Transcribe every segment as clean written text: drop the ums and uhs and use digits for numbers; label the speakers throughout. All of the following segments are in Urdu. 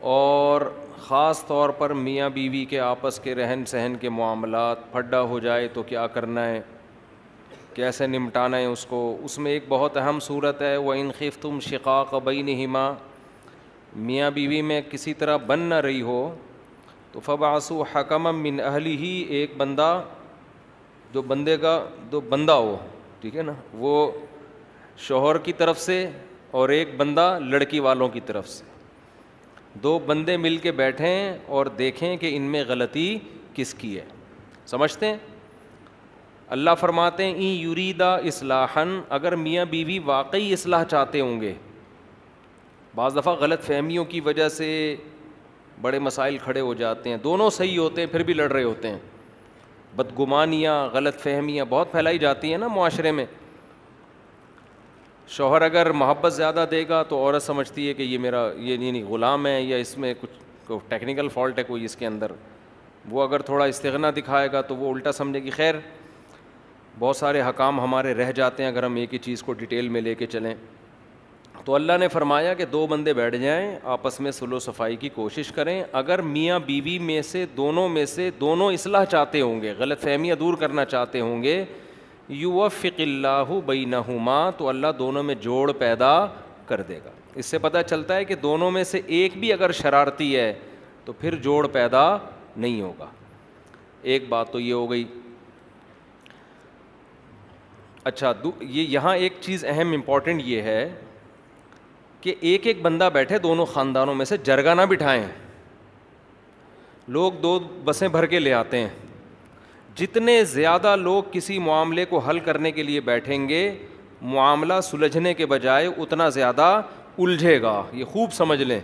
Speaker 1: اور خاص طور پر میاں بیوی کے آپس کے رہن سہن کے معاملات پھڈا ہو جائے تو کیا کرنا ہے، کیسے نمٹانا ہے اس کو. اس میں ایک بہت اہم صورت ہے وَإِنْ خِفْتُمْ شِقَاقَ بَيْنِهِمَا، میاں بیوی میں کسی طرح بن نہ رہی ہو تو فَبَعَثُوا حَكَمًا مِّنْ أَهْلِهِ، ایک بندہ جو بندہ ہو، ٹھیک ہے نا، وہ شوہر کی طرف سے اور ایک بندہ لڑکی والوں کی طرف سے، دو بندے مل کے بیٹھیں اور دیکھیں کہ ان میں غلطی کس کی ہے. سمجھتے ہیں؟ اللہ فرماتے ہیں این یریدا اصلاحا، اگر میاں بیوی واقعی اصلاح چاہتے ہوں گے. بعض دفعہ غلط فہمیوں کی وجہ سے بڑے مسائل کھڑے ہو جاتے ہیں، دونوں صحیح ہوتے ہیں پھر بھی لڑ رہے ہوتے ہیں. بدگمانیاں، غلط فہمیاں بہت پھیلائی جاتی ہیں نا معاشرے میں. شوہر اگر محبت زیادہ دے گا تو عورت سمجھتی ہے کہ یہ میرا یہ نہیں غلام ہے، یا اس میں کچھ ٹیکنیکل فالٹ ہے کوئی اس کے اندر. وہ اگر تھوڑا استغنا دکھائے گا تو وہ الٹا سمجھے گی. خیر، بہت سارے حکام ہمارے رہ جاتے ہیں اگر ہم ایک ہی چیز کو ڈیٹیل میں لے کے چلیں. تو اللہ نے فرمایا کہ دو بندے بیٹھ جائیں، آپس میں صلح و صفائی کی کوشش کریں. اگر میاں بیوی میں سے دونوں اصلاح چاہتے ہوں گے، غلط فہمیاں دور کرنا چاہتے ہوں گے، یوفق اللہ بینہما، تو اللہ دونوں میں جوڑ پیدا کر دے گا. اس سے پتہ چلتا ہے کہ دونوں میں سے ایک بھی اگر شرارتی ہے تو پھر جوڑ پیدا نہیں ہوگا. ایک بات تو یہ ہو گئی. اچھا، یہاں ایک چیز اہم امپورٹنٹ یہ ہے کہ ایک ایک بندہ بیٹھے دونوں خاندانوں میں سے، جرگہ نہ بٹھائیں. لوگ دو بسیں بھر کے لے آتے ہیں. جتنے زیادہ لوگ کسی معاملے کو حل کرنے کے لیے بیٹھیں گے، معاملہ سلجھنے کے بجائے اتنا زیادہ الجھے گا. یہ خوب سمجھ لیں.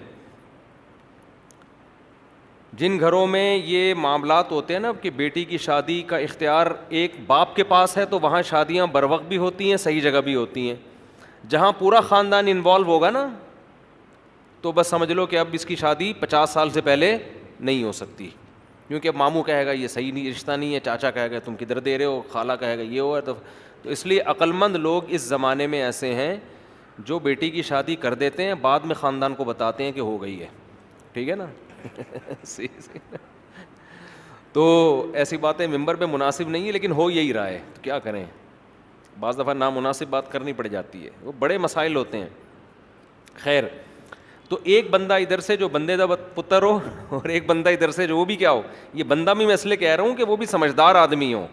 Speaker 1: جن گھروں میں یہ معاملات ہوتے ہیں نا کہ بیٹی کی شادی کا اختیار ایک باپ کے پاس ہے، تو وہاں شادیاں بروقت بھی ہوتی ہیں، صحیح جگہ بھی ہوتی ہیں. جہاں پورا خاندان انوالو ہوگا نا، تو بس سمجھ لو کہ اب اس کی شادی 50 سال سے پہلے نہیں ہو سکتی، کیونکہ ماموں کہے گا یہ صحیح نہیں، رشتہ نہیں ہے، چاچا کہے گا تم کدھر دے رہے ہو، خالہ کہے گا یہ ہوا. تو اس لیے عقل مند لوگ اس زمانے میں ایسے ہیں جو بیٹی کی شادی کر دیتے ہیں، بعد میں خاندان کو بتاتے ہیں کہ ہو گئی ہے. ٹھیک ہے نا؟ تو ایسی باتیں ممبر پہ مناسب نہیں ہے، لیکن ہو یہی رہا ہے تو کیا کریں. بعض دفعہ نامناسب بات کرنی پڑ جاتی ہے، وہ بڑے مسائل ہوتے ہیں. خیر، تو ایک بندہ ادھر سے جو بندے دا پتر ہو، اور ایک بندہ ادھر سے جو وہ بھی کیا ہو. یہ بندہ بھی میں اس لیے کہہ رہا ہوں کہ وہ بھی سمجھدار آدمی ہو،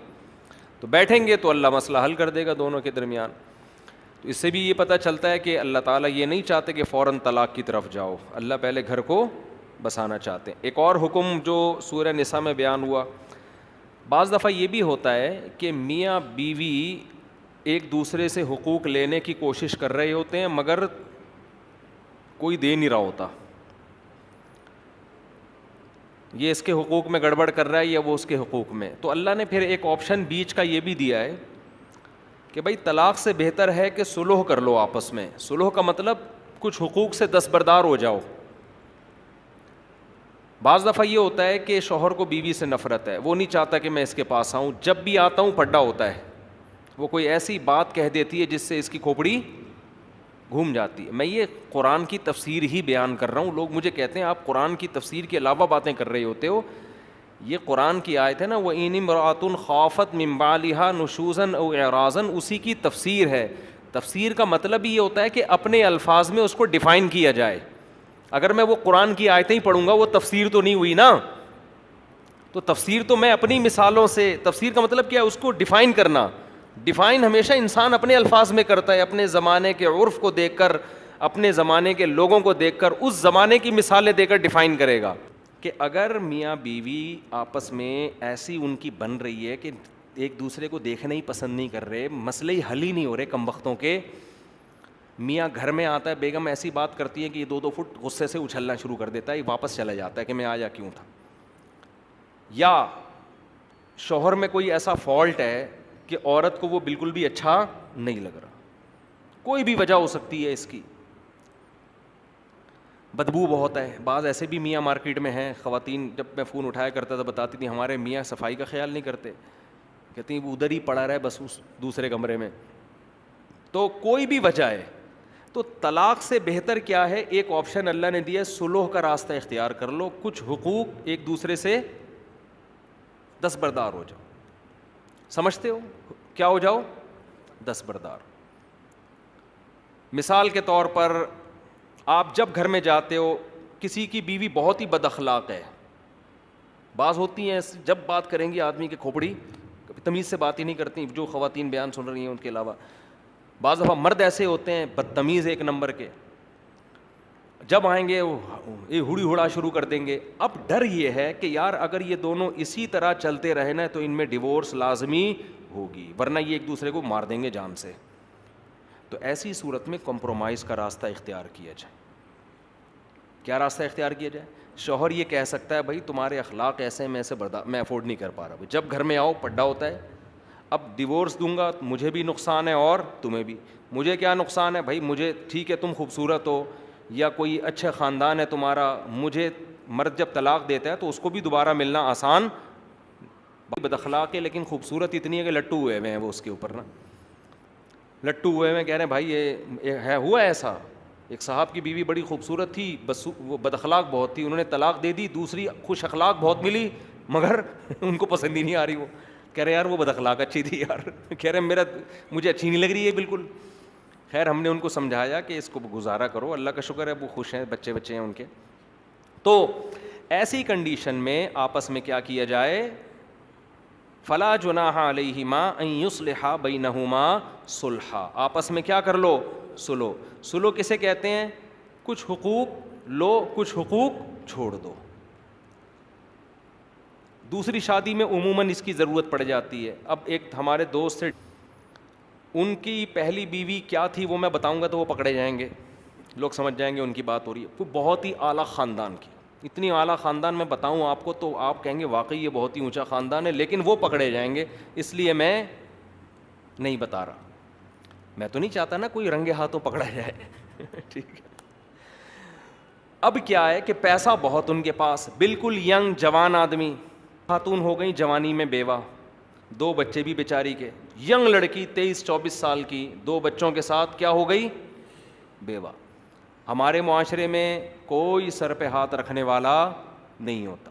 Speaker 1: تو بیٹھیں گے تو اللہ مسئلہ حل کر دے گا دونوں کے درمیان. تو اس سے بھی یہ پتہ چلتا ہے کہ اللہ تعالیٰ یہ نہیں چاہتے کہ فوراً طلاق کی طرف جاؤ، اللہ پہلے گھر کو بسانا چاہتے ہیں. ایک اور حکم جو سورہ نساء میں بیان ہوا، بعض دفعہ یہ بھی ہوتا ہے کہ میاں بیوی ایک دوسرے سے حقوق لینے کی کوشش کر رہے ہوتے ہیں مگر کوئی دے نہیں رہا ہوتا. یہ اس کے حقوق میں گڑبڑ کر رہا ہے یا وہ اس کے حقوق میں. تو اللہ نے پھر ایک آپشن بیچ کا یہ بھی دیا ہے کہ بھائی طلاق سے بہتر ہے کہ صلح کر لو آپس میں. صلح کا مطلب کچھ حقوق سے دستبردار ہو جاؤ. بعض دفعہ یہ ہوتا ہے کہ شوہر کو بیوی سے نفرت ہے، وہ نہیں چاہتا کہ میں اس کے پاس آؤں، جب بھی آتا ہوں پڈا ہوتا ہے. وہ کوئی ایسی بات کہہ دیتی ہے جس سے اس کی کھوپڑی گھوم جاتی ہے. میں یہ قرآن کی تفسیر ہی بیان کر رہا ہوں. لوگ مجھے کہتے ہیں آپ قرآن کی تفسیر کے علاوہ باتیں کر رہے ہوتے ہو. یہ قرآن کی آیت ہے نا، وَإِنِ امْرَأَةٌ خَافَتْ مِنْ بَعْلِهَا نُشُوزًا أَوْ إِعْرَاضًا، اسی کی تفسیر ہے. تفسیر کا مطلب ہی یہ ہوتا ہے کہ اپنے الفاظ میں اس کو ڈیفائن کیا جائے. اگر میں وہ قرآن کی آیتیں ہی پڑھوں گا وہ تفسیر تو نہیں ہوئی نا. تو تفسیر تو میں اپنی مثالوں سے، تفسیر کا مطلب کیا ہے؟ اس کو ڈیفائن کرنا. ڈیفائن ہمیشہ انسان اپنے الفاظ میں کرتا ہے، اپنے زمانے کے عرف کو دیکھ کر، اپنے زمانے کے لوگوں کو دیکھ کر، اس زمانے کی مثالیں دے کر ڈیفائن کرے گا. کہ اگر میاں بیوی آپس میں ایسی ان کی بن رہی ہے کہ ایک دوسرے کو دیکھنا ہی پسند نہیں کر رہے، مسئلے ہی حل ہی نہیں ہو رہے کم وقتوں کے. میاں گھر میں آتا ہے، بیگم ایسی بات کرتی ہے کہ یہ 2 فٹ غصے سے اچھلنا شروع کر دیتا ہے، واپس چلا جاتا ہے کہ میں آیا کیوں تھا. یا شوہر میں کوئی ایسا فالٹ ہے کہ عورت کو وہ بالکل بھی اچھا نہیں لگ رہا، کوئی بھی وجہ ہو سکتی ہے اس کی. بدبو بہت ہے. بعض ایسے بھی میاں مارکیٹ میں ہیں، خواتین جب میں فون اٹھایا کرتا تھا بتاتی تھیں ہمارے میاں صفائی کا خیال نہیں کرتے، کہتی ہیں وہ ادھر ہی پڑا رہا ہے بس اس دوسرے کمرے میں. تو کوئی بھی وجہ ہے. تو طلاق سے بہتر کیا ہے؟ ایک آپشن اللہ نے دیا ہے، صلح کا راستہ اختیار کر لو، کچھ حقوق ایک دوسرے سے دستبردار ہو جاؤ. سمجھتے ہو کیا ہو جاؤ؟ دستبردار. مثال کے طور پر آپ جب گھر میں جاتے ہو، کسی کی بیوی بہت ہی بد اخلاق ہے، بعض ہوتی ہیں جب بات کریں گی آدمی کی کھوپڑی کبھی تمیز سے بات ہی نہیں کرتی، جو خواتین بیان سن رہی ہیں ان کے علاوہ بعض دفعہ مرد ایسے ہوتے ہیں بدتمیز ایک نمبر کے، جب آئیں گے یہ ہوڑی ہوڑا شروع کر دیں گے. اب ڈر یہ ہے کہ یار اگر یہ دونوں اسی طرح چلتے رہے نا تو ان میں ڈیورس لازمی ہوگی، ورنہ یہ ایک دوسرے کو مار دیں گے جان سے. تو ایسی صورت میں کمپرومائز کا راستہ اختیار کیا جائے. کیا راستہ اختیار کیا جائے؟ شوہر یہ کہہ سکتا ہے بھائی تمہارے اخلاق ایسے ہیں، میں افورڈ نہیں کر پا رہا. جب گھر میں آؤ پڈا ہوتا ہے، اب ڈیورس دوں گا مجھے بھی نقصان ہے اور تمہیں بھی. مجھے کیا نقصان ہے بھائی؟ مجھے ٹھیک ہے تم خوبصورت ہو یا کوئی اچھا خاندان ہے تمہارا، مجھے مرد جب طلاق دیتا ہے تو اس کو بھی دوبارہ ملنا آسان. بد اخلاق ہے لیکن خوبصورت اتنی ہے کہ لٹو ہوئے ہیں وہ اس کے اوپر نا، لٹو ہوئے ہیں. کہہ رہے ہیں بھائی یہ ہے، ہوا ایسا ایک صاحب کی بیوی بڑی خوبصورت تھی، بس وہ بد اخلاق بہت تھی، انہوں نے طلاق دے دی. دوسری خوش اخلاق بہت ملی مگر ان کو پسند ہی نہیں آ رہی. وہ کہہ رہے یار وہ بد اخلاق اچھی تھی یار. کہہ رہے مجھے اچھی نہیں لگ رہی ہے بالکل. خیر ہم نے ان کو سمجھایا کہ اس کو گزارا کرو، اللہ کا شکر ہے وہ خوش ہیں، بچے ہیں ان کے. تو ایسی کنڈیشن میں آپس میں کیا کیا جائے؟ فلا جناح علیہما ان یصلحا بینہما صلحا. آپس میں کیا کر لو؟ سلو. سلو کسے کہتے ہیں؟ کچھ حقوق لو کچھ حقوق چھوڑ دو. دوسری شادی میں عموماً اس کی ضرورت پڑ جاتی ہے. اب ایک ہمارے دوست سے، ان کی پہلی بیوی کیا تھی وہ میں بتاؤں گا تو وہ پکڑے جائیں گے، لوگ سمجھ جائیں گے ان کی بات ہو رہی ہے. وہ بہت ہی اعلیٰ خاندان کی، اتنی اعلیٰ خاندان میں بتاؤں آپ کو تو آپ کہیں گے واقعی یہ بہت ہی اونچا خاندان ہے، لیکن وہ پکڑے جائیں گے اس لیے میں نہیں بتا رہا. میں تو نہیں چاہتا نا کوئی رنگے ہاتھوں پکڑا جائے. ٹھیک ہے. اب کیا ہے کہ پیسہ بہت ان کے پاس، بالکل ینگ جوان آدمی، خاتون ہو گئی جوانی میں بیوہ، 2 بچے بھی بیچاری کے. ینگ لڑکی 23-24 سال کی 2 بچوں کے ساتھ کیا ہو گئی؟ بیوہ. ہمارے معاشرے میں کوئی سر پہ ہاتھ رکھنے والا نہیں ہوتا.